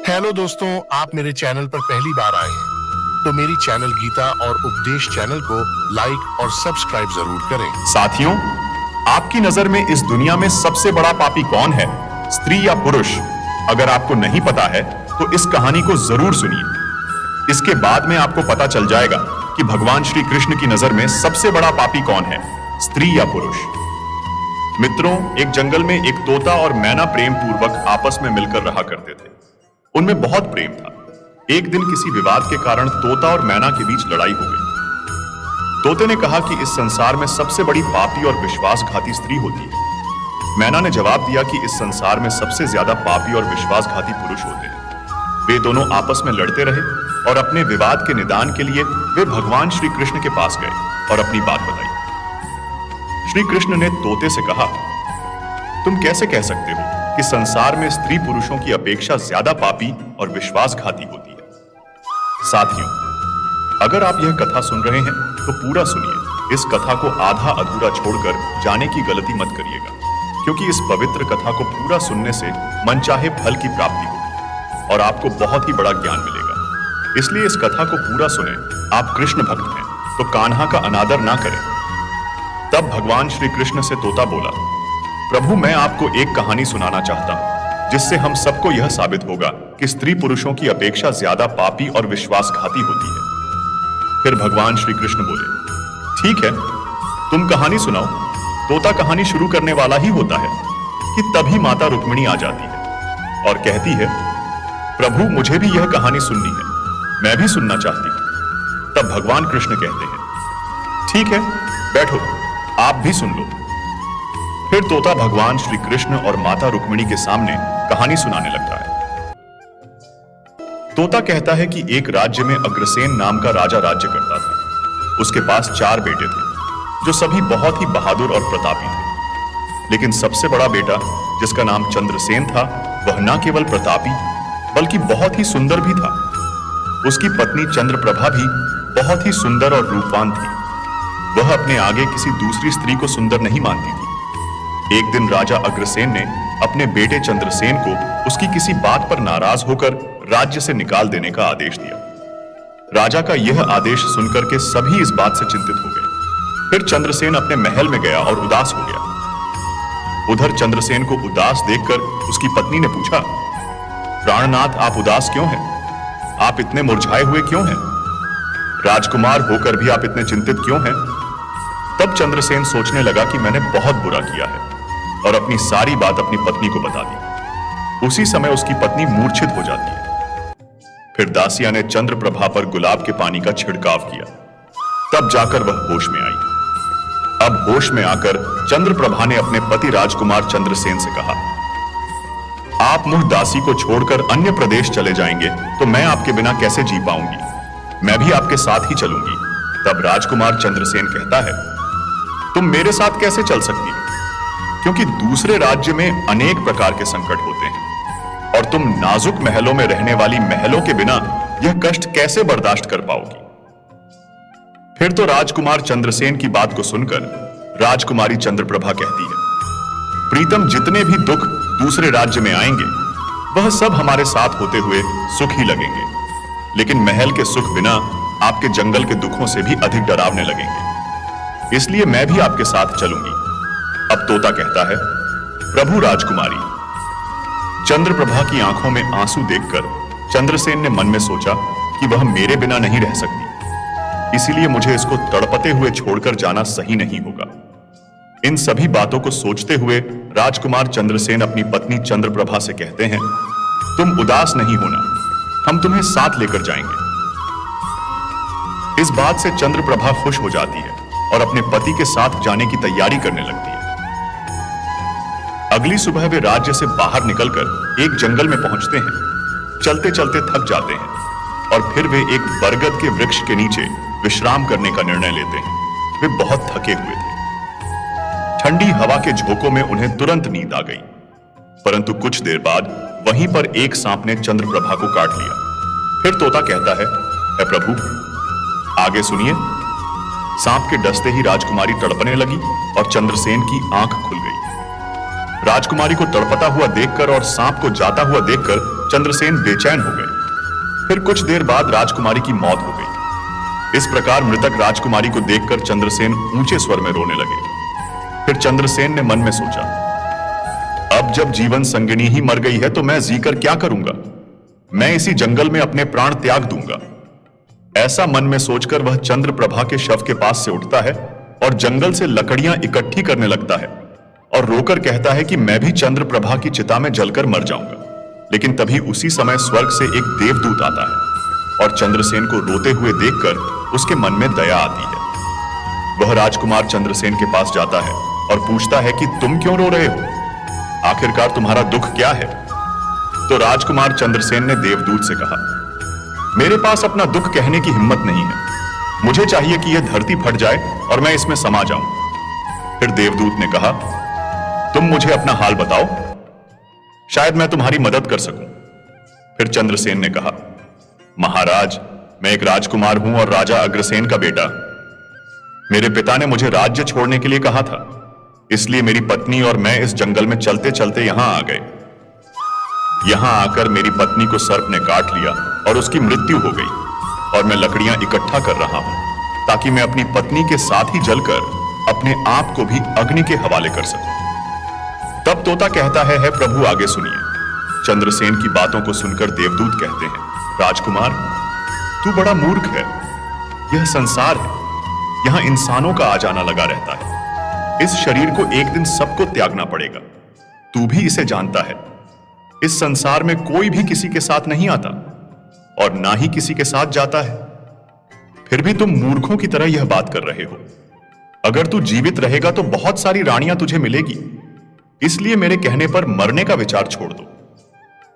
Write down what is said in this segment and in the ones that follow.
Hello दोस्तों, आप मेरे चैनल पर पहली बार आए हैं तो मेरी चैनल गीता और उपदेश चैनल को लाइक और सब्सक्राइब जरूर करें। साथियों, आपकी नजर में इस दुनिया में सबसे बड़ा पापी कौन है, स्त्री या पुरुष? अगर आपको नहीं पता है तो इस कहानी को जरूर सुनिए। इसके बाद में आपको पता चल जाएगा कि भगवान श्री कृष्ण की नजर में सबसे बड़ा पापी कौन है, स्त्री या पुरुष। मित्रों, एक जंगल में एक तोता और मैना प्रेम पूर्वक आपस में मिलकर रहा करते थे। उनमें बहुत प्रेम था। एक दिन किसी विवाद के कारण तोता और मैना के बीच लड़ाई हो गई। तोते ने कहा कि इस संसार में सबसे बड़ी पापी और विश्वासघाती स्त्री होती है। मैना ने जवाब दिया कि इस संसार में सबसे ज्यादा पापी और विश्वासघाती पुरुष होते हैं। वे दोनों आपस में लड़ते रहे और अपने विवाद के निदान के लिए वे भगवान श्री कृष्ण के पास गए और अपनी बात बताई। श्री कृष्ण ने तोते से कहा, तुम कैसे कह सकते हो कि संसार में स्त्री पुरुषों की अपेक्षा ज्यादा पापी और विश्वासघाती होती है? साथियों, अगर आप यह कथा सुन रहे हैं तो पूरा सुनिए। इस कथा को आधा अधूरा छोड़कर जाने की गलती मत करिएगा, क्योंकि इस पवित्र कथा को पूरा सुनने से मनचाहे फल की प्राप्ति होगी और आपको बहुत ही बड़ा ज्ञान मिलेगा। इसलिए इस कथा को पूरा सुने। आप कृष्ण भक्त हैं तो कान्हा का अनादर ना करें। तब भगवान श्री कृष्ण से तोता बोला, प्रभु, मैं आपको एक कहानी सुनाना चाहता हूं जिससे हम सबको यह साबित होगा कि स्त्री पुरुषों की अपेक्षा ज्यादा पापी और विश्वासघाती होती है। फिर भगवान श्री कृष्ण बोले, ठीक है, तुम कहानी सुनाओ। तोता कहानी शुरू करने वाला ही होता है कि तभी माता रुक्मिणी आ जाती है और कहती है, प्रभु, मुझे भी यह कहानी सुननी है, मैं भी सुनना चाहती हूं। तब भगवान कृष्ण कहते हैं, ठीक है, बैठो, आप भी सुन लो। फिर तोता भगवान श्री कृष्ण और माता रुक्मिणी के सामने कहानी सुनाने लगता है। तोता कहता है कि एक राज्य में अग्रसेन नाम का राजा राज्य करता था। उसके पास 4 बेटे थे जो सभी बहुत ही बहादुर और प्रतापी थे। लेकिन सबसे बड़ा बेटा, जिसका नाम चंद्रसेन था, वह न केवल प्रतापी बल्कि बहुत ही सुंदर भी था। उसकी पत्नी चंद्रप्रभा भी बहुत ही सुंदर और रूपवान थी। वह अपने आगे किसी दूसरी स्त्री को सुंदर नहीं मानती थी। एक दिन राजा अग्रसेन ने अपने बेटे चंद्रसेन को उसकी किसी बात पर नाराज होकर राज्य से निकाल देने का आदेश दिया। राजा का यह आदेश सुनकर के सभी इस बात से चिंतित हो गए। फिर चंद्रसेन अपने महल में गया और उदास हो गया। उधर चंद्रसेन को उदास देखकर उसकी पत्नी ने पूछा, प्राणनाथ, आप उदास क्यों हैं? आप इतने मुरझाए हुए क्यों हैं? राजकुमार होकर भी आप इतने चिंतित क्यों हैं? तब चंद्रसेन सोचने लगा कि मैंने बहुत बुरा किया है और अपनी सारी बात अपनी पत्नी को बता दी। उसी समय उसकी पत्नी मूर्छित हो जाती है। फिर दासिया ने चंद्रप्रभा पर गुलाब के पानी का छिड़काव किया। तब जाकर वह होश में आई। अब होश में आकर चंद्रप्रभा ने अपने पति राजकुमार चंद्रसेन से कहा, आप मुझ दासी को छोड़कर अन्य प्रदेश चले जाएंगे तो मैं आपके बिना कैसे जी पाऊंगी? मैं भी आपके साथ ही चलूंगी। तब राजकुमार चंद्रसेन कहता है, तुम मेरे साथ कैसे चल सकती हो? क्योंकि दूसरे राज्य में अनेक प्रकार के संकट होते हैं और तुम नाजुक महलों में रहने वाली महलों के बिना यह कष्ट कैसे बर्दाश्त कर पाओगी? फिर तो राजकुमार चंद्रसेन की बात को सुनकर राजकुमारी चंद्रप्रभा कहती है, प्रीतम, जितने भी दुख दूसरे राज्य में आएंगे वह सब हमारे साथ होते हुए सुख ही लगेंगे, लेकिन महल के सुख बिना आपके जंगल के दुखों से भी अधिक डरावने लगेंगे। इसलिए मैं भी आपके साथ चलूंगी। अब तोता कहता है, प्रभु राजकुमारी। चंद्रप्रभा की आंखों में आंसू देखकर चंद्रसेन ने मन में सोचा कि वह मेरे बिना नहीं रह सकती, इसीलिए मुझे इसको तड़पते हुए छोड़कर जाना सही नहीं होगा। इन सभी बातों को सोचते हुए राजकुमार चंद्रसेन अपनी पत्नी चंद्रप्रभा से कहते हैं, तुम उदास नहीं होना, हम तुम्हें साथ लेकर जाएंगे। इस बात से चंद्रप्रभा खुश हो जाती है और अपने पति के साथ जाने की तैयारी करने लगती है। अगली सुबह वे राज्य से बाहर निकलकर एक जंगल में पहुंचते हैं। चलते चलते थक जाते हैं और फिर वे एक बरगद के वृक्ष के नीचे विश्राम करने का निर्णय लेते हैं। वे बहुत थके हुए थे। ठंडी हवा के झोंकों में उन्हें तुरंत नींद आ गई, परंतु कुछ देर बाद वहीं पर एक सांप ने चंद्रप्रभा को काट लिया। फिर तोता कहता है, हे प्रभु, आगे सुनिए। सांप के डसते ही राजकुमारी तड़पने लगी और चंद्रसेन की आंख खुल गई। राजकुमारी को तड़पता हुआ देखकर और सांप को जाता हुआ देखकर चंद्रसेन बेचैन हो गए। फिर कुछ देर बाद राजकुमारी की मौत हो गई। इस प्रकार मृतक राजकुमारी को देखकर चंद्रसेन ऊंचे स्वर में रोने लगे। फिर चंद्रसेन ने मन में सोचा, अब जब जीवन संगिनी ही मर गई है तो मैं जीकर क्या करूंगा? मैं इसी जंगल में अपने प्राण त्याग दूंगा। ऐसा मन में सोचकर वह चंद्रप्रभा के शव के पास से उठता है और जंगल से लकड़ियां इकट्ठी करने लगता है और रोकर कहता है कि मैं भी चंद्रप्रभा की चिता में जलकर मर जाऊंगा। लेकिन तभी उसी समय स्वर्ग से एक देवदूत आता है और चंद्रसेन को रोते हुए देखकर उसके मन में दया आती है। वह राजकुमार चंद्रसेन के पास जाता है और पूछता है कि तुम क्यों रो रहे हो? आखिरकार तुम्हारा दुख क्या है? तो राजकुमार चंद्रसेन ने देवदूत से कहा, मेरे पास अपना दुख कहने की हिम्मत नहीं है। मुझे चाहिए कि यह धरती फट जाए और मैं इसमें समा जाऊं। फिर देवदूत ने कहा, तुम मुझे अपना हाल बताओ, शायद मैं तुम्हारी मदद कर सकूं। फिर चंद्रसेन ने कहा, महाराज, मैं एक राजकुमार हूं और राजा अग्रसेन का बेटा। मेरे पिता ने मुझे राज्य छोड़ने के लिए कहा था, इसलिए मेरी पत्नी और मैं इस जंगल में चलते चलते यहां आ गए। यहां आकर मेरी पत्नी को सर्प ने काट लिया और उसकी मृत्यु हो गई और मैं लकड़ियां इकट्ठा कर रहा हूं ताकि मैं अपनी पत्नी के साथ ही जलकर अपने आप को भी अग्नि के हवाले कर सकूं। तब तोता कहता है प्रभु आगे सुनिए। चंद्रसेन की बातों को सुनकर देवदूत कहते हैं, राजकुमार, तू बड़ा मूर्ख है। यह संसार है, यहां इंसानों का आ जाना लगा रहता है। इस शरीर को एक दिन सबको त्यागना पड़ेगा। तू भी इसे जानता है। इस संसार में कोई भी किसी के साथ नहीं आता और ना ही किसी के साथ जाता है। फिर भी तुम मूर्खों की तरह यह बात कर रहे हो। अगर तू जीवित रहेगा तो बहुत सारी रानियां तुझे मिलेगी, इसलिए मेरे कहने पर मरने का विचार छोड़ दो।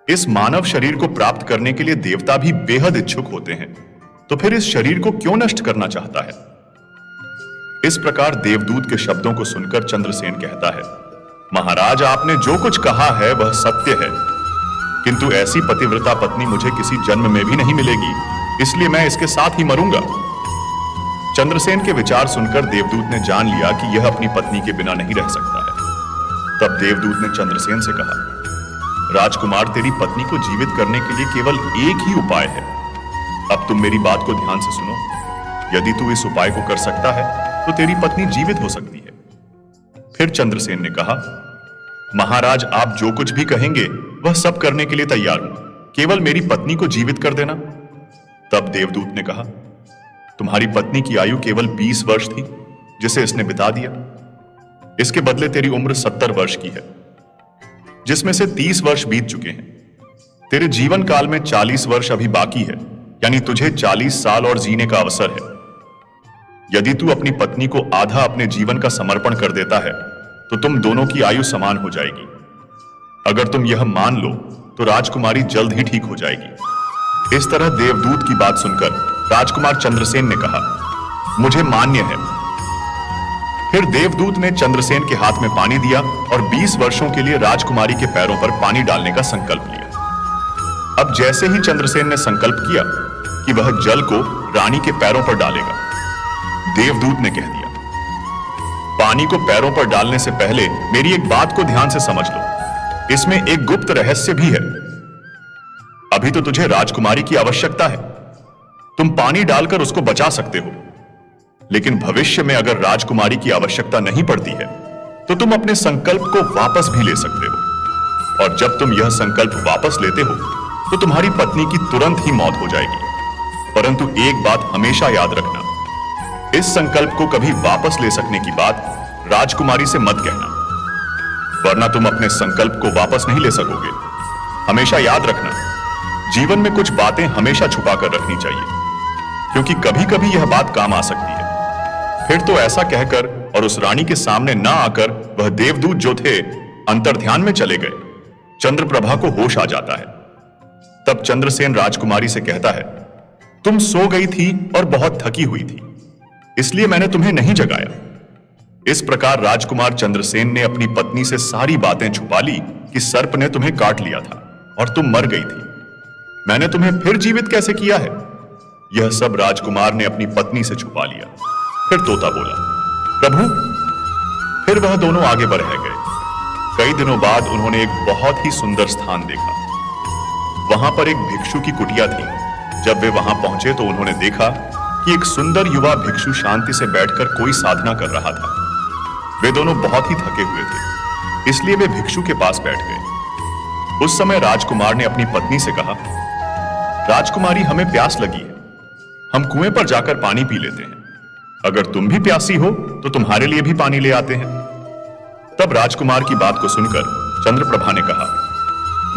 इस मानव शरीर को प्राप्त करने के लिए देवता भी बेहद इच्छुक होते हैं, तो फिर इस शरीर को क्यों नष्ट करना चाहता है? इस प्रकार देवदूत के शब्दों को सुनकर चंद्रसेन कहता है, महाराज, आपने जो कुछ कहा है वह सत्य है, किंतु ऐसी पतिव्रता पत्नी मुझे किसी जन्म में भी नहीं मिलेगी, इसलिए मैं इसके साथ ही मरूंगा। चंद्रसेन के विचार सुनकर देवदूत ने जान लिया कि यह अपनी पत्नी के बिना नहीं रह सकता है। तब देवदूत ने चंद्रसेन से कहा, राजकुमार, तेरी पत्नी को जीवित करने के लिए केवल एक ही उपाय है। अब तुम मेरी बात को ध्यान से सुनो। यदि तू इस उपाय को कर सकता है तो तेरी पत्नी जीवित हो सकती है। फिर चंद्रसेन ने कहा, महाराज, आप जो कुछ भी कहेंगे वह सब करने के लिए तैयार हूं, केवल मेरी पत्नी को जीवित कर देना। तब देवदूत ने कहा, तुम्हारी पत्नी की आयु केवल 20 वर्ष थी, जिसे इसने बिता दिया। इसके बदले तेरी उम्र 70 वर्ष की है, जिसमें से 30 वर्ष बीत चुके हैं। तेरे जीवन काल में 40 वर्ष अभी बाकी है, यानी तुझे 40 साल और जीने का अवसर है। यदि तू अपनी पत्नी को आधा अपने जीवन का समर्पण कर देता है तो तुम दोनों की आयु समान हो जाएगी। अगर तुम यह मान लो तो राजकुमारी जल्द ही ठीक हो जाएगी। इस तरह देवदूत की बात सुनकर राजकुमार चंद्रसेन ने कहा, मुझे मान्य है। फिर देवदूत ने चंद्रसेन के हाथ में पानी दिया और 20 वर्षों के लिए राजकुमारी के पैरों पर पानी डालने का संकल्प लिया। अब जैसे ही चंद्रसेन ने संकल्प किया कि वह जल को रानी के पैरों पर डालेगा, देवदूत ने कह दिया, पानी को पैरों पर डालने से पहले मेरी एक बात को ध्यान से समझ लो। इसमें एक गुप्त रहस्य भी है। अभी तो तुझे राजकुमारी की आवश्यकता है, तुम पानी डालकर उसको बचा सकते हो, लेकिन भविष्य में अगर राजकुमारी की आवश्यकता नहीं पड़ती है तो तुम अपने संकल्प को वापस भी ले सकते हो। और जब तुम यह संकल्प वापस लेते हो तो तुम्हारी पत्नी की तुरंत ही मौत हो जाएगी। परंतु एक बात हमेशा याद रखना, इस संकल्प को कभी वापस ले सकने की बात राजकुमारी से मत कहना, वरना तुम अपने संकल्प को वापस नहीं ले सकोगे। हमेशा याद रखना, जीवन में कुछ बातें हमेशा छुपा कर रखनी चाहिए, क्योंकि कभी कभी यह बात काम आ सकती है। फिर तो ऐसा कहकर और उस रानी के सामने ना आकर वह देवदूत जो थे अंतर्ध्यान में चले गए। चंद्रप्रभा को होश आ जाता है। तब चंद्रसेन राजकुमारी से कहता है, तुम सो गई थी और बहुत थकी हुई थी, इसलिए मैंने तुम्हें नहीं जगाया। इस प्रकार राजकुमार चंद्रसेन ने अपनी पत्नी से सारी बातें छुपा ली कि सर्प ने तुम्हें काट लिया था और तुम मर गई थी। मैंने तुम्हें फिर जीवित कैसे किया है, यह सब राजकुमार ने अपनी पत्नी से छुपा लिया। फिर तोता बोला, प्रभु। फिर वह दोनों आगे बढ़ गए। कई दिनों बाद उन्होंने एक बहुत ही सुंदर स्थान देखा। वहां पर एक भिक्षु की कुटिया थी। जब वे वहां पहुंचे तो उन्होंने देखा कि एक सुंदर युवा भिक्षु शांति से बैठकर कोई साधना कर रहा था। वे दोनों बहुत ही थके हुए थे, इसलिए वे भिक्षु के पास बैठ गए। उस समय राजकुमार ने अपनी पत्नी से कहा, राजकुमारी, हमें प्यास लगी है, हम कुएं पर जाकर पानी पी लेते हैं। अगर तुम भी प्यासी हो तो तुम्हारे लिए भी पानी ले आते हैं। तब राजकुमार की बात को सुनकर चंद्रप्रभा ने कहा,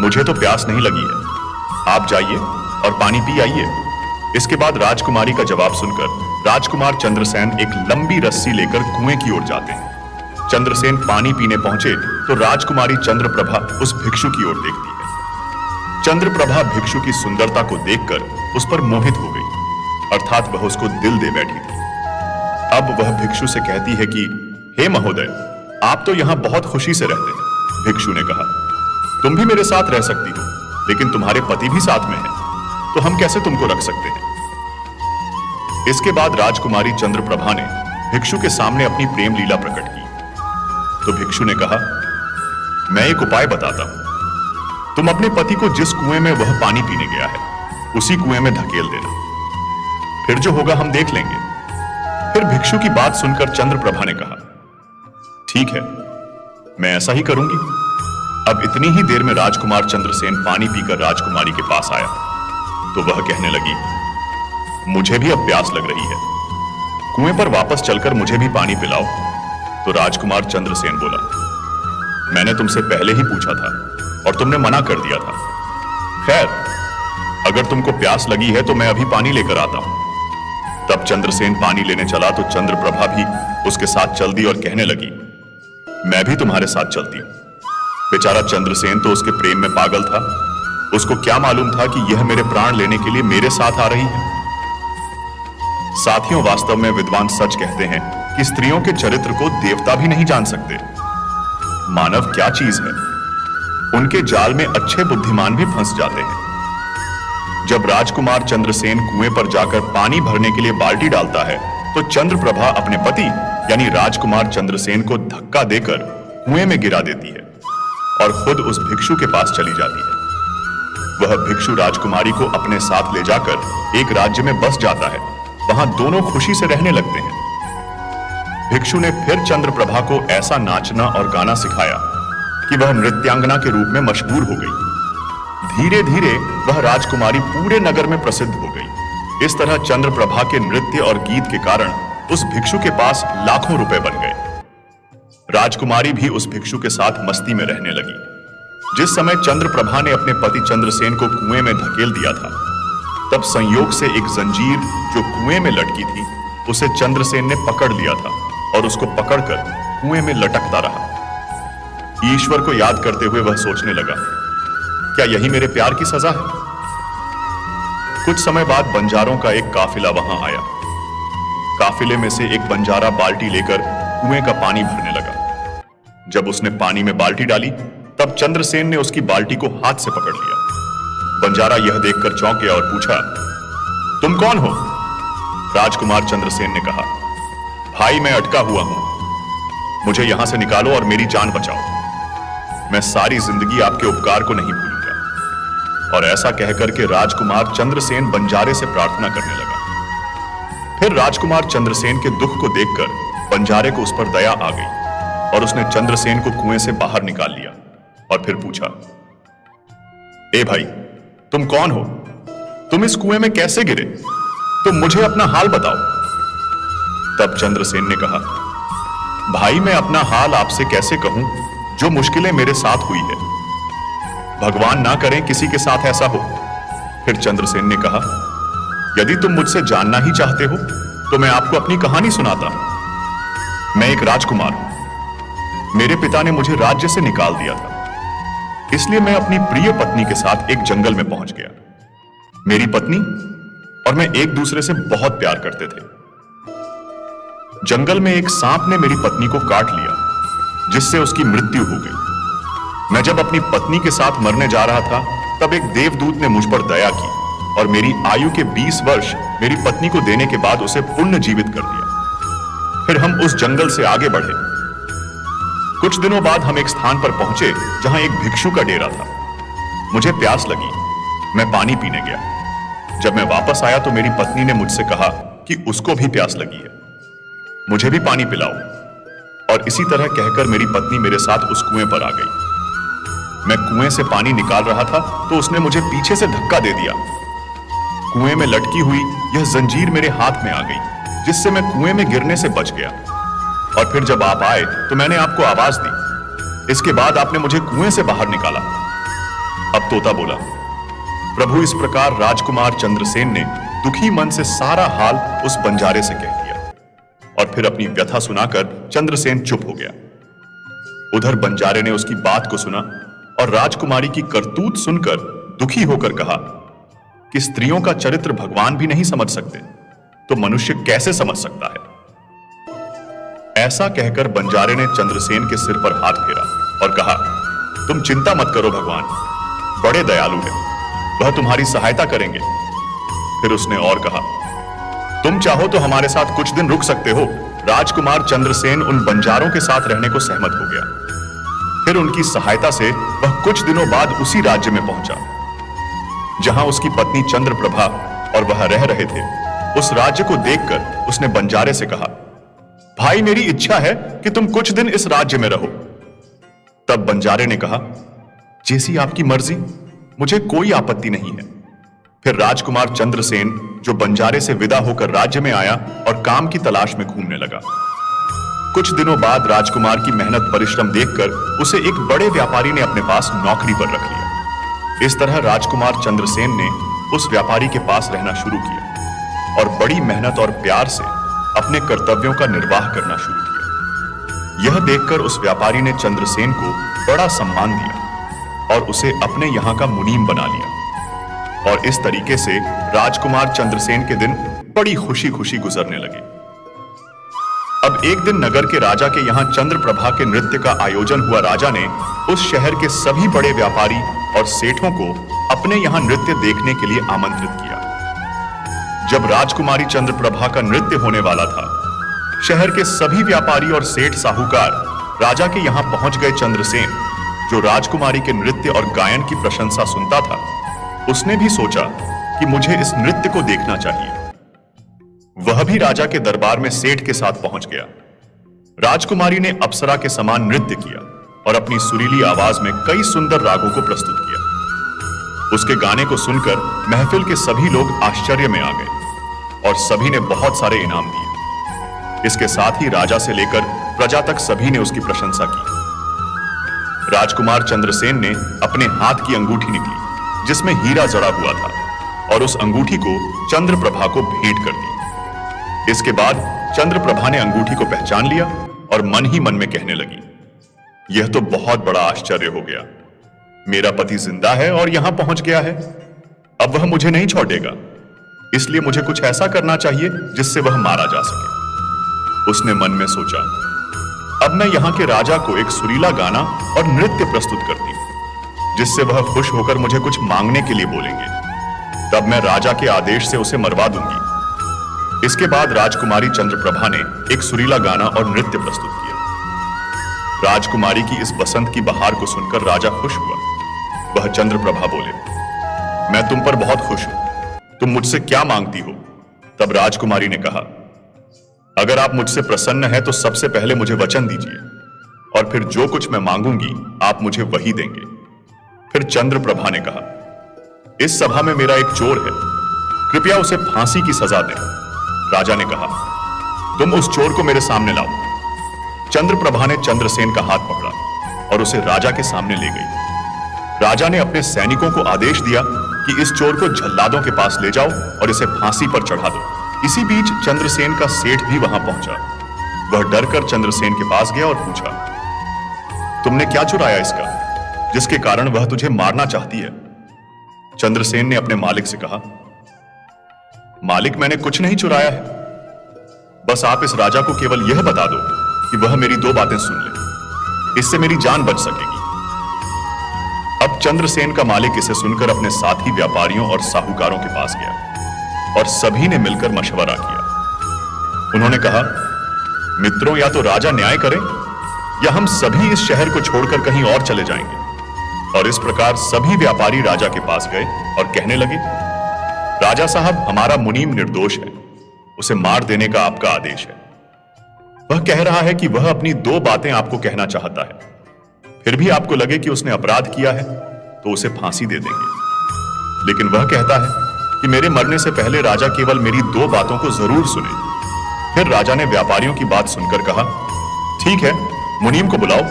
मुझे तो प्यास नहीं लगी है, आप जाइए और पानी पी आइए। इसके बाद राजकुमारी का जवाब सुनकर राजकुमार चंद्रसेन एक लंबी रस्सी लेकर कुएं की ओर जाते हैं। चंद्रसेन पानी पीने पहुंचे तो राजकुमारी चंद्रप्रभा उस भिक्षु की ओर देखती है। चंद्रप्रभा भिक्षु की सुंदरता को देखकर उस पर मोहित हो गई, अर्थात वह उसको दिल दे बैठी थी। अब वह भिक्षु से कहती है कि हे महोदय, आप तो यहां बहुत खुशी से रहते हैं। भिक्षु ने कहा, तुम भी मेरे साथ रह सकती हो, लेकिन तुम्हारे पति भी साथ में हैं, तो हम कैसे तुमको रख सकते हैं। इसके बाद राजकुमारी चंद्रप्रभा ने भिक्षु के सामने अपनी प्रेम लीला प्रकट की। तो भिक्षु ने कहा, मैं एक उपाय बताता हूं, तुम अपने पति को जिस कुएं में वह पानी पीने गया है उसी कुएं में धकेल देना, फिर जो होगा हम देख लेंगे। फिर भिक्षु की बात सुनकर चंद्रप्रभा ने कहा, ठीक है, मैं ऐसा ही करूंगी। अब इतनी ही देर में राजकुमार चंद्रसेन पानी पीकर राजकुमारी के पास आया तो वह कहने लगी, मुझे भी अब प्यास लग रही है, कुएं पर वापस चलकर मुझे भी पानी पिलाओ। तो राजकुमार चंद्रसेन बोला, मैंने तुमसे पहले ही पूछा था और तुमने मना कर दिया था। खैर, अगर तुमको प्यास लगी है तो मैं अभी पानी लेकर आता हूं। तब चंद्रसेन पानी लेने चला तो चंद्रप्रभा भी उसके साथ चल दी और कहने लगी, मैं भी तुम्हारे साथ चलती हूं। बेचारा चंद्रसेन तो उसके प्रेम में पागल था, उसको क्या मालूम था कि यह मेरे प्राण लेने के लिए मेरे साथ आ रही है। साथियों, वास्तव में विद्वान सच कहते हैं कि स्त्रियों के चरित्र को देवता भी नहीं जान सकते। मानव क्या चीज है, उनके जाल में अच्छे बुद्धिमान भी फंस जाते हैं। जब राजकुमार चंद्रसेन कुएं पर जाकर पानी भरने के लिए बाल्टी डालता है तो चंद्रप्रभा अपने पति यानी राजकुमार चंद्रसेन को धक्का देकर कुएं में गिरा देती है और खुद उस भिक्षु के पास चली जाती है। वह भिक्षु राजकुमारी को अपने साथ ले जाकर एक राज्य में बस जाता है। वहां दोनों खुशी से रहने लगते हैं। भिक्षु ने फिर चंद्रप्रभा को ऐसा नाचना और गाना सिखाया कि वह नृत्यांगना के रूप में मशहूर हो गई। धीरे धीरे वह राजकुमारी पूरे नगर में प्रसिद्ध हो गई। इस तरह चंद्रप्रभा के नृत्य और गीत के कारण उस भिक्षु के पास लाखों रुपए बन गए। राजकुमारी भी उस भिक्षु के साथ मस्ती में रहने लगी। जिस समय चंद्रप्रभा ने अपने पति चंद्रसेन को कुएं में धकेल दिया था, तब संयोग से एक जंजीर जो कुएं में लटकी थी उसे चंद्रसेन ने पकड़ लिया था और उसको पकड़कर कुएं में लटकता रहा। ईश्वर को याद करते हुए वह सोचने लगा, क्या यही मेरे प्यार की सजा है। कुछ समय बाद बंजारों का एक काफिला वहां आया। काफिले में से एक बंजारा बाल्टी लेकर कुएं का पानी भरने लगा। जब उसने पानी में बाल्टी डाली तब चंद्रसेन ने उसकी बाल्टी को हाथ से पकड़ लिया। बंजारा यह देखकर चौंक गया और पूछा, तुम कौन हो। राजकुमार चंद्रसेन ने कहा, भाई मैं अटका हुआ हूं, मुझे यहां से निकालो और मेरी जान बचाओ। मैं सारी जिंदगी आपके उपकार को नहीं भूलूंगा। और ऐसा कहकर के राजकुमार चंद्रसेन बंजारे से प्रार्थना करने लगा। फिर राजकुमार चंद्रसेन के दुख को देखकर बंजारे को उस पर दया आ गई और उसने चंद्रसेन को कुएं से बाहर निकाल लिया और फिर पूछा, ए भाई, तुम कौन हो, तुम इस कुएं में कैसे गिरे, तुम मुझे अपना हाल बताओ। तब चंद्रसेन ने कहा, भाई मैं अपना हाल आपसे कैसे कहूं, जो मुश्किलें मेरे साथ हुई है, भगवान ना करें किसी के साथ ऐसा हो। फिर चंद्रसेन ने कहा, यदि तुम मुझसे जानना ही चाहते हो तो मैं आपको अपनी कहानी सुनाता हूं। मैं एक राजकुमार हूं, मेरे पिता ने मुझे राज्य से निकाल दिया था, इसलिए मैं अपनी प्रिय पत्नी के साथ एक जंगल में पहुंच गया। मेरी पत्नी और मैं एक दूसरे से बहुत प्यार करते थे। जंगल में एक सांप ने मेरी पत्नी को काट लिया, जिससे उसकी मृत्यु हो गई। मैं जब अपनी पत्नी के साथ मरने जा रहा था तब एक देवदूत ने मुझ पर दया की और मेरी आयु के 20 वर्ष मेरी पत्नी को देने के बाद उसे पुनर्जीवित कर दिया। फिर हम उस जंगल से आगे बढ़े। कुछ दिनों बाद हम एक स्थान पर पहुंचे जहां एक भिक्षु का डेरा था। मुझे प्यास लगी, मैं पानी पीने गया। जब मैं वापस आया तो मेरी पत्नी ने मुझसे कहा कि उसको भी प्यास लगी है, मुझे भी पानी पिलाओ। और इसी तरह कहकर मेरी पत्नी मेरे साथ उस कुएं पर आ गई। मैं कुएं से पानी निकाल रहा था तो उसने मुझे पीछे से धक्का दे दिया। कुएं में लटकी हुई यह जंजीर मेरे हाथ में आ गई, जिससे मैं कुएं में गिरने से बच गया। और फिर जब आप आए तो मैंने आपको आवाज दी। इसके बाद आपने मुझे कुएं से बाहर निकाला। अब तोता बोला, प्रभु इस प्रकार राजकुमार चंद्रसेन ने दुखी मन से सारा हाल उस बंजारे से कह दिया और फिर अपनी व्यथा सुनाकर चंद्रसेन चुप हो गया। उधर बंजारे ने उसकी बात को सुना और राजकुमारी की करतूत सुनकर दुखी होकर कहा कि स्त्रियों का चरित्र भगवान भी नहीं समझ सकते तो मनुष्य कैसे समझ सकता है। ऐसा कहकर बंजारे ने चंद्रसेन के सिर पर हाथ फेरा और कहा, तुम चिंता मत करो, भगवान बड़े दयालु हैं, वह तुम्हारी सहायता करेंगे। फिर उसने और कहा, तुम चाहो तो हमारे साथ कुछ दिन रुक सकते हो। राजकुमार चंद्रसेन उन बंजारों के साथ रहने को सहमत हो गया। फिर उनकी सहायता से वह कुछ दिनों बाद उसी राज्य में पहुंचा जहां उसकी पत्नी चंद्रप्रभा और वह रह रहे थे। उस राज्य को देखकर उसने बंजारे से कहा, भाई मेरी इच्छा है कि तुम कुछ दिन इस राज्य में रहो। तब बंजारे ने कहा, जैसी आपकी मर्जी, मुझे कोई आपत्ति नहीं है। फिर राजकुमार चंद्रसेन जो बंजारे से विदा होकर राज्य में आया और काम की तलाश में घूमने लगा। कुछ दिनों बाद राजकुमार की मेहनत परिश्रम देखकर उसे एक बड़े व्यापारी ने अपने पास नौकरी पर रख लिया। इस तरह राजकुमार चंद्रसेन ने उस व्यापारी के पास रहना शुरू किया और बड़ी मेहनत और प्यार से अपने कर्तव्यों का निर्वाह करना शुरू किया। यह देखकर उस व्यापारी ने चंद्रसेन को बड़ा सम्मान दिया और उसे अपने यहां का मुनीम बना लिया। और इस तरीके से राजकुमार चंद्रसेन के दिन बड़ी खुशी खुशी गुजरने लगे। अब एक दिन नगर के राजा के यहाँ चंद्रप्रभा के नृत्य का आयोजन हुआ। राजा ने उस शहर के सभी बड़े व्यापारी और सेठों को अपने यहाँ नृत्य देखने के लिए आमंत्रित किया। जब राजकुमारी चंद्रप्रभा का नृत्य होने वाला था, शहर के सभी व्यापारी और सेठ साहूकार राजा के यहाँ पहुंच गए। चंद्रसेन, जो राजकुमारी के नृत्य और गायन की प्रशंसा सुनता था, उसने भी सोचा कि मुझे इस नृत्य को देखना चाहिए। वह भी राजा के दरबार में सेठ के साथ पहुंच गया। राजकुमारी ने अप्सरा के समान नृत्य किया और अपनी सुरीली आवाज में कई सुंदर रागों को प्रस्तुत किया। उसके गाने को सुनकर महफिल के सभी लोग आश्चर्य में आ गए और सभी ने बहुत सारे इनाम दिए। इसके साथ ही राजा से लेकर प्रजा तक सभी ने उसकी प्रशंसा की। राजकुमार चंद्रसेन ने अपने हाथ की अंगूठी निकली जिसमें हीरा जड़ा हुआ था और उस अंगूठी को चंद्रप्रभा को भेंट कर दी। इसके बाद चंद्रप्रभा ने अंगूठी को पहचान लिया और मन ही मन में कहने लगी, यह तो बहुत बड़ा आश्चर्य हो गया। मेरा पति जिंदा है और यहां पहुंच गया है। अब वह मुझे नहीं छोड़ेगा, इसलिए मुझे कुछ ऐसा करना चाहिए जिससे वह मारा जा सके। उसने मन में सोचा, अब मैं यहाँ के राजा को एक सुरीला गाना और नृत्य प्रस्तुत करती हूं जिससे वह खुश होकर मुझे कुछ मांगने के लिए बोलेंगे। तब मैं राजा के आदेश से उसे मरवा दूंगी। इसके बाद राजकुमारी चंद्रप्रभा ने एक सुरीला गाना और नृत्य प्रस्तुत किया। राजकुमारी की इस बसंत की बहार को सुनकर राजा खुश हुआ। वह चंद्रप्रभा बोले, मैं तुम पर बहुत खुश हूं, तुम मुझसे क्या मांगती हो? तब राजकुमारी ने कहा, अगर आप मुझसे प्रसन्न हैं तो सबसे पहले मुझे वचन दीजिए और फिर जो कुछ मैं मांगूंगी आप मुझे वही देंगे। फिर चंद्रप्रभा ने कहा, इस सभा में मेरा एक चोर है, कृपया उसे फांसी की सजा दें। राजा ने कहा, तुम उस चोर को मेरे सामने लाओ। चंद्रप्रभा ने चंद्रसेन का हाथ पकड़ा और उसे राजा के सामने ले गई। राजा ने अपने सैनिकों को आदेश दिया कि इस चोर को जल्लादों के पास ले जाओ और इसे फांसी पर चढ़ा दो। इसी बीच चंद्रसेन का सेठ भी वहां पहुंचा। वह डरकर चंद्रसेन के पास गया और पूछा, तुमने क्या चुराया इसका, जिसके कारण वह तुझे मारना चाहती है? चंद्रसेन ने अपने मालिक से कहा, मालिक मैंने कुछ नहीं चुराया है, बस आप इस राजा को केवल यह बता दो कि वह मेरी दो बातें सुन ले, इससे मेरी जान बच सकेगी। अब चंद्रसेन का मालिक इसे सुनकर अपने साथी व्यापारियों और साहूकारों के पास गया और सभी ने मिलकर मशवरा किया। उन्होंने कहा, मित्रों, या तो राजा न्याय करे या हम सभी इस शहर को छोड़कर कहीं और चले जाएंगे। और इस प्रकार सभी व्यापारी राजा के पास गए और कहने लगे, राजा साहब, हमारा मुनीम निर्दोष है, उसे मार देने का आपका आदेश है। वह कह रहा है कि वह अपनी 2 बातें आपको कहना चाहता है, फिर भी आपको लगे कि उसने अपराध किया है तो उसे फांसी दे देंगे। लेकिन वह कहता है कि मेरे मरने से पहले राजा केवल मेरी 2 बातों को जरूर सुने। फिर राजा ने व्यापारियों की बात सुनकर कहा, ठीक है, मुनीम को बुलाओ।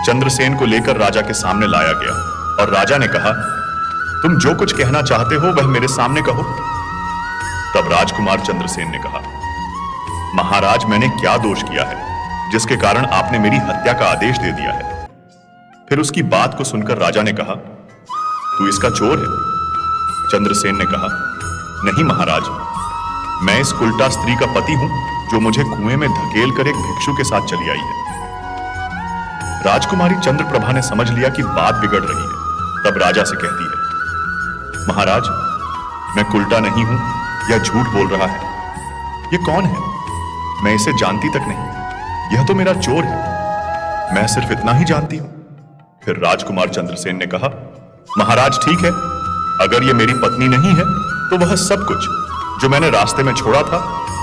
चंद्रसेन को लेकर राजा के सामने लाया गया और राजा ने कहा, तुम जो कुछ कहना चाहते हो वह मेरे सामने कहो। तब राजकुमार चंद्रसेन ने कहा, महाराज, मैंने क्या दोष किया है जिसके कारण आपने मेरी हत्या का आदेश दे दिया है। फिर उसकी बात को सुनकर राजा ने कहा, तू इसका चोर है। चंद्रसेन ने कहा, नहीं महाराज, मैं इस उल्टा स्त्री का पति हूं जो मुझे कुएं में धकेल कर एक भिक्षु के साथ चली आई है। राजकुमारी चंद्रप्रभा ने समझ लिया कि बात बिगड़ रही है। तब राजा से कहती है, महाराज, मैं कुल्टा नहीं हूं, यह झूठ बोल रहा है। यह कौन है? मैं इसे जानती तक नहीं। यह तो मेरा चोर है। मैं सिर्फ इतना ही जानती हूं। फिर राजकुमार चंद्रसेन ने कहा, महाराज, ठीक है, अगर यह मेरी पत्नी नहीं है तो वह सब कुछ जो मैंने रास्ते में छोड़ा था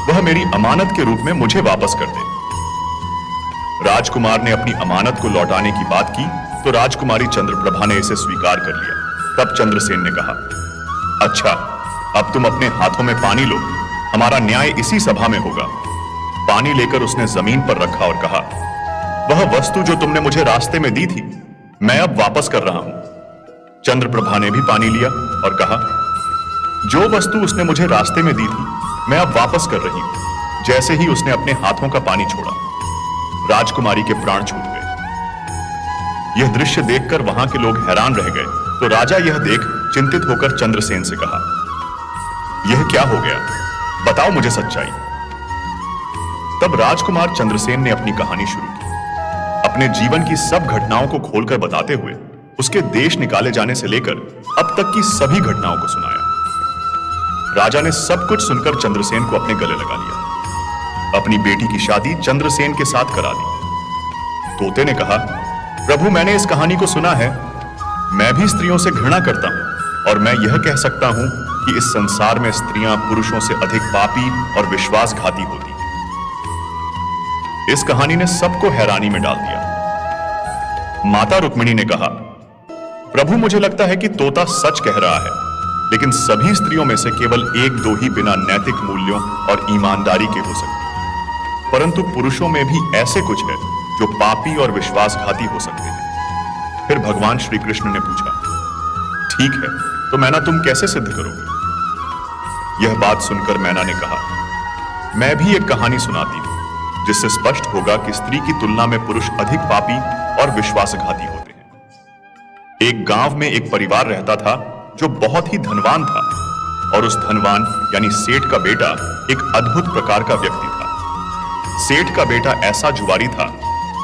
वह मेरी अमानत के रूप में मुझे वापस कर दे। राजकुमार ने अपनी अमानत को लौटाने की बात की तो राजकुमारी चंद्रप्रभा ने इसे स्वीकार कर लिया। तब चंद्रसेन ने कहा, अच्छा, अब तुम अपने हाथों में पानी लो, हमारा न्याय इसी सभा में होगा। पानी लेकर उसने जमीन पर रखा और कहा, वह वस्तु जो तुमने मुझे रास्ते में दी थी मैं अब वापस कर रहा हूं। चंद्रप्रभा ने भी पानी लिया और कहा, जो वस्तु उसने मुझे रास्ते में दी थी मैं अब वापस कर रही हूं। जैसे ही उसने अपने हाथों का पानी छोड़ा, राजकुमारी के प्राण छूट गए। यह दृश्य देखकर वहां के लोग हैरान रह गए तो राजा यह देख चिंतित होकर चंद्रसेन से कहा, यह क्या हो गया? बताओ मुझे सच्चाई। तब राजकुमार चंद्रसेन ने अपनी कहानी शुरू की, अपने जीवन की सब घटनाओं को खोलकर बताते हुए उसके देश निकाले जाने से लेकर अब तक की सभी घटनाओं को सुनाया। राजा ने सब कुछ सुनकर चंद्रसेन को अपने गले लगा लिया। अपनी बेटी की शादी चंद्रसेन के साथ करा दी। तोते ने कहा, प्रभु, मैंने इस कहानी को सुना है। मैं भी स्त्रियों से घृणा करता हूं और मैं यह कह सकता हूं कि इस संसार में स्त्रियां पुरुषों से अधिक पापी और विश्वासघाती होती हैं। इस कहानी ने सबको हैरानी में डाल दिया। माता रुक्मिणी ने कहा, प्रभु, मुझे लगता है कि तोता सच कह रहा है, लेकिन सभी स्त्रियों में से केवल 1-2 ही बिना नैतिक मूल्यों और ईमानदारी के हो सकती हैं। परंतु पुरुषों में भी ऐसे कुछ है जो पापी और विश्वासघाती हो सकते हैं। फिर भगवान श्री कृष्ण ने पूछा, ठीक है, तो मैना, तुम कैसे सिद्ध करोगे? यह बात सुनकर मैना ने कहा, मैं भी एक कहानी सुनाती हूं जिससे स्पष्ट होगा कि स्त्री की तुलना में पुरुष अधिक पापी और विश्वासघाती होते हैं। एक गांव में एक परिवार रहता था जो बहुत ही धनवान था और उस धनवान यानी सेठ का बेटा एक अद्भुत प्रकार का व्यक्ति था। सेठ का बेटा ऐसा जुआरी था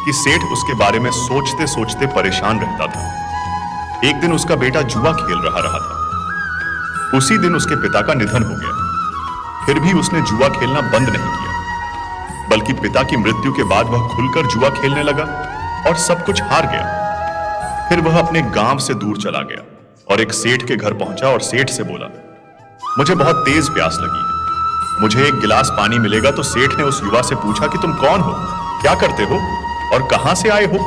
कि सेठ उसके बारे में सोचते सोचते परेशान रहता था। एक दिन उसका बेटा जुआ खेल रहा था। उसी दिन उसके पिता का निधन हो गया। फिर भी उसने जुआ खेलना बंद नहीं किया, बल्कि पिता की मृत्यु के बाद वह खुलकर जुआ खेलने लगा और सब कुछ हार गया। फिर वह अपने गांव से दूर चला गया और एक सेठ के घर पहुंचा और सेठ से बोला, मुझे बहुत तेज प्यास लगी है, मुझे एक गिलास पानी मिलेगा? तो सेठ ने उस युवा से पूछा कि तुम कौन हो, क्या करते हो और कहां से आए हो?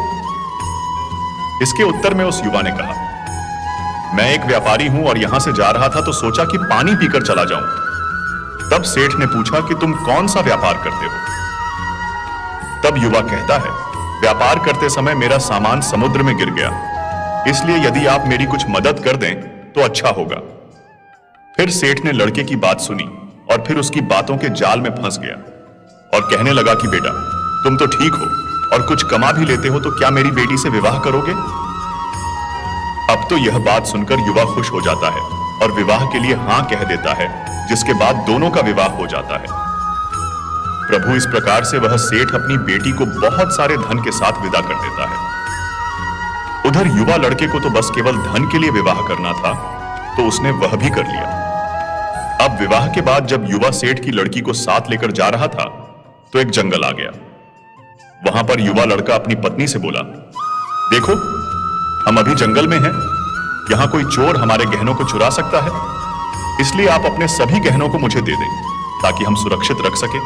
इसके उत्तर में उस युवा ने कहा, मैं एक व्यापारी हूं और यहां से जा रहा था तो सोचा कि पानी पीकर चला जाऊं। तब सेठ ने पूछा कि तुम कौन सा व्यापार करते हो? तब युवा कहता है, व्यापार करते समय मेरा सामान समुद्र में गिर गया, इसलिए यदि आप मेरी कुछ मदद कर दें तो अच्छा होगा। फिर सेठ ने लड़के की बात सुनी और फिर उसकी बातों के जाल में फंस गया और कहने लगा कि बेटा, तुम तो ठीक हो और कुछ कमा भी लेते हो, तो क्या मेरी बेटी से विवाह करोगे? अब तो यह बात सुनकर युवा खुश हो जाता है और विवाह के लिए हां कह देता है, जिसके बाद दोनों का विवाह हो जाता है। प्रभु, इस प्रकार से वह सेठ अपनी बेटी को बहुत सारे धन के साथ विदा कर देता है। उधर युवा लड़के को तो बस केवल धन के लिए विवाह करना था, तो उसने वह भी कर लिया। अब विवाह के बाद जब युवा सेठ की लड़की को साथ लेकर जा रहा था तो एक जंगल आ गया। वहां पर युवा लड़का अपनी पत्नी से बोला, देखो, हम अभी जंगल में हैं, यहां कोई चोर हमारे गहनों को चुरा सकता है, इसलिए आप अपने सभी गहनों को मुझे दे दें ताकि हम सुरक्षित रख सके।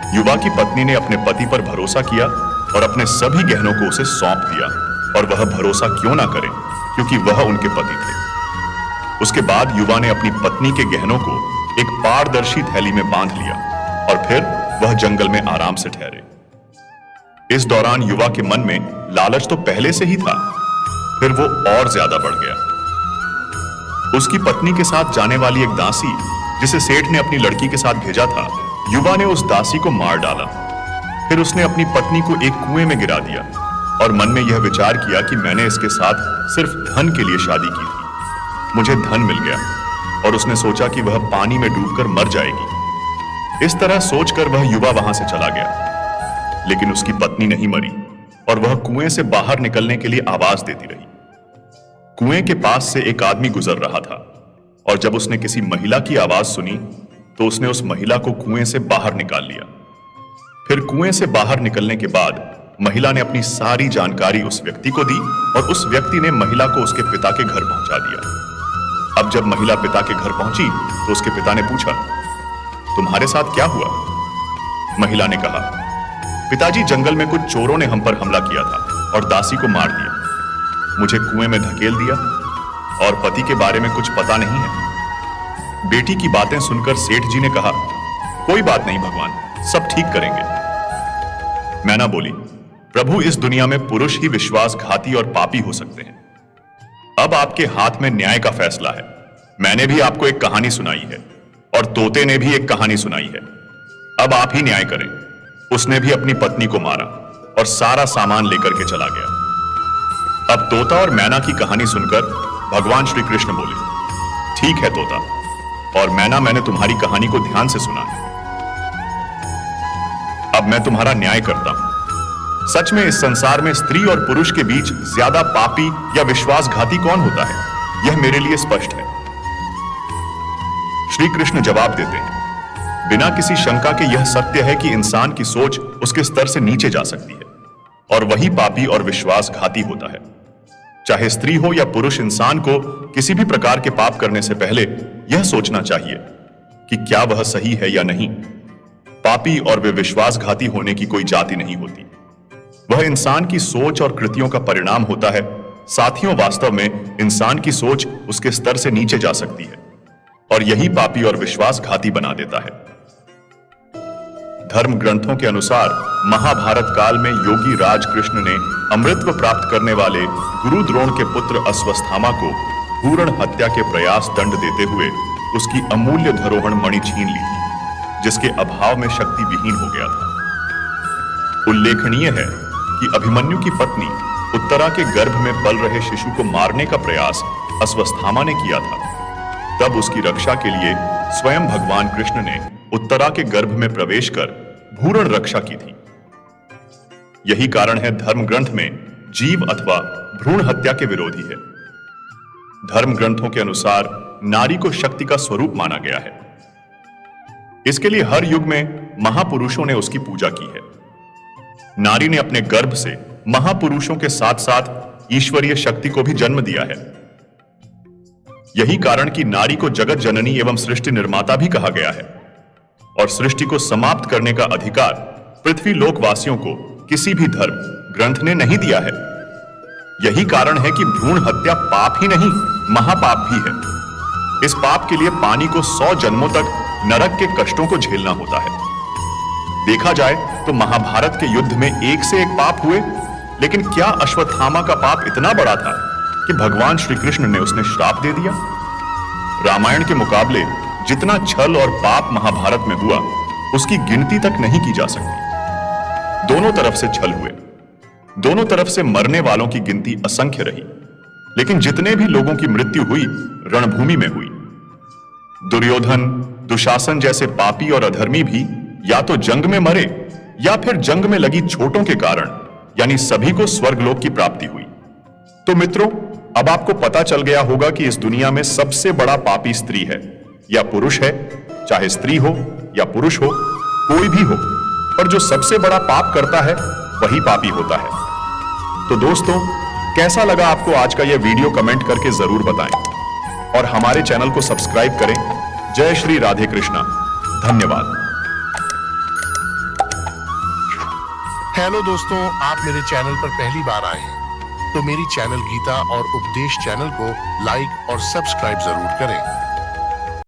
युवा की पत्नी ने अपने पति पर भरोसा किया और अपने सभी गहनों को उसे सौंप दिया, और वह भरोसा क्यों ना करे, क्योंकि वह उनके पति थे। उसके बाद युवा ने अपनी पत्नी के गहनों को एक पारदर्शी थैली में बांध लिया और फिर वह जंगल में आराम से ठहरे। इस दौरान युवा के मन में लालच तो पहले से ही था, फिर वो और ज्यादा बढ़ गया। उसकी पत्नी के साथ जाने वाली एक दासी, जिसे सेठ ने अपनी लड़की के साथ भेजा था, युवा ने उस दासी को मार डाला। फिर उसने अपनी पत्नी को एक कुएं में गिरा दिया और मन में यह विचार किया कि मैंने इसके साथ सिर्फ धन के लिए शादी की थी, मुझे धन मिल गया, और उसने सोचा कि वह पानी में डूबकर मर जाएगी। इस तरह सोचकर वह युवा वहां से चला गया, लेकिन उसकी पत्नी नहीं मरी और वह कुएं से बाहर निकलने के लिए आवाज देती रही। कुएं के पास से एक आदमी गुजर रहा था और जब उसने किसी महिला की आवाज सुनी तो उसने उस महिला को कुएं से बाहर निकाल लिया। फिर कुएं से बाहर निकलने के बाद महिला ने अपनी सारी जानकारी उस व्यक्ति को दी और उस व्यक्ति ने महिला को उसके पिता के घर पहुंचा दिया। अब जब महिला पिता के घर पहुंची तो उसके पिता ने पूछा, तुम्हारे साथ क्या हुआ? महिला ने कहा, पिताजी, जंगल में कुछ चोरों ने हम पर हमला किया था और दासी को मार दिया, मुझे कुएं में धकेल दिया और पति के बारे में कुछ पता नहीं है। बेटी की बातें सुनकर सेठ जी ने कहा, कोई बात नहीं भगवान, सब ठीक करेंगे। मैना बोली, प्रभु, इस दुनिया में पुरुष ही विश्वासघाती और पापी हो सकते हैं। अब आपके हाथ में न्याय का फैसला है। मैंने भी आपको एक कहानी सुनाई है और तोते ने भी एक कहानी सुनाई है, अब आप ही न्याय करें। उसने भी अपनी पत्नी को मारा और सारा सामान लेकर के चला गया। अब तोता और मैना की कहानी सुनकर भगवान श्री कृष्ण बोले, ठीक है तोता और मैना, मैंने तुम्हारी कहानी को ध्यान से सुना है। अब मैं तुम्हारा न्याय करता हूं। सच में इस संसार में स्त्री और पुरुष के बीच ज्यादा पापी या विश्वासघाती कौन होता है, यह मेरे लिए स्पष्ट है। श्री कृष्ण जवाब देते हैं, बिना किसी शंका के यह सत्य है कि इंसान की सोच उसके स्तर से नीचे जा सकती है और वही पापी और विश्वासघाती होता है। चाहे स्त्री हो या पुरुष, इंसान को किसी भी प्रकार के पाप करने से पहले यह सोचना चाहिए कि क्या वह सही है या नहीं। पापी और वे विश्वासघाती होने की कोई जाति नहीं होती, वह इंसान की सोच और कृतियों का परिणाम होता है। साथियों, वास्तव में इंसान की सोच उसके स्तर से नीचे जा सकती है और यही पापी और विश्वासघाती बना देता है। धर्म ग्रंथों के अनुसार महाभारत काल में योगी राज कृष्ण ने अमृतत्व प्राप्त करने वाले गुरु द्रोण के पुत्र अश्वत्थामा को भ्रूण हत्या के प्रयास दंड देते हुए उसकी अमूल्य धरोहर मणि छीन ली, जिसके अभाव में शक्ति विहीन हो गया था। उल्लेखनीय है कि अभिमन्यु की पत्नी उत्तरा के गर्भ में पल रहे शिशु को मारने का प्रयास अश्वत्थामा ने किया था। तब उसकी रक्षा के लिए स्वयं भगवान कृष्ण ने उत्तरा के गर्भ में प्रवेश कर भ्रूण रक्षा की थी। यही कारण है धर्म ग्रंथ में जीव अथवा भ्रूण हत्या के विरोधी है। धर्म ग्रंथों के अनुसार नारी को शक्ति का स्वरूप माना गया है। इसके लिए हर युग में महापुरुषों ने उसकी पूजा की है। नारी ने अपने गर्भ से महापुरुषों के साथ साथ ईश्वरीय शक्ति को भी जन्म दिया है। यही कारण कि नारी को जगत जननी एवं सृष्टि निर्माता भी कहा गया है और सृष्टि को समाप्त करने का अधिकार पृथ्वी लोकवासियों को किसी भी धर्म ग्रंथ ने नहीं दिया है। यही कारण है कि भ्रूण हत्या पाप ही नहीं, महापाप भी है। इस पाप के लिए पानी को 100 जन्मों तक नरक के कष्टों को झेलना होता है। देखा जाए तो महाभारत के युद्ध में एक से एक पाप हुए, लेकिन क्या अश्वत्थामा का पाप इतना बड़ा था कि भगवान श्री कृष्ण ने उसने श्राप दे दिया? रामायण के मुकाबले जितना छल और पाप महाभारत में हुआ, उसकी गिनती तक नहीं की जा सकती। दोनों तरफ से छल हुए, दोनों तरफ से मरने वालों की गिनती असंख्य रही, लेकिन जितने भी लोगों की मृत्यु हुई रणभूमि में हुई। दुर्योधन, दुशासन जैसे पापी और अधर्मी भी या तो जंग में मरे या फिर जंग में लगी चोटों के कारण, यानी सभी को स्वर्गलोक की प्राप्ति हुई। तो मित्रों, अब आपको पता चल गया होगा कि इस दुनिया में सबसे बड़ा पापी स्त्री है या पुरुष है। चाहे स्त्री हो या पुरुष हो, कोई भी हो, पर जो सबसे बड़ा पाप करता है वही पापी होता है। तो दोस्तों, कैसा लगा आपको आज का यह वीडियो कमेंट करके जरूर बताएं और हमारे चैनल को सब्सक्राइब करें। जय श्री राधे कृष्णा। धन्यवाद। हेलो दोस्तों, आप मेरे चैनल पर पहली बार आए हैं तो मेरी चैनल गीता और उपदेश चैनल को लाइक और सब्सक्राइब जरूर करें।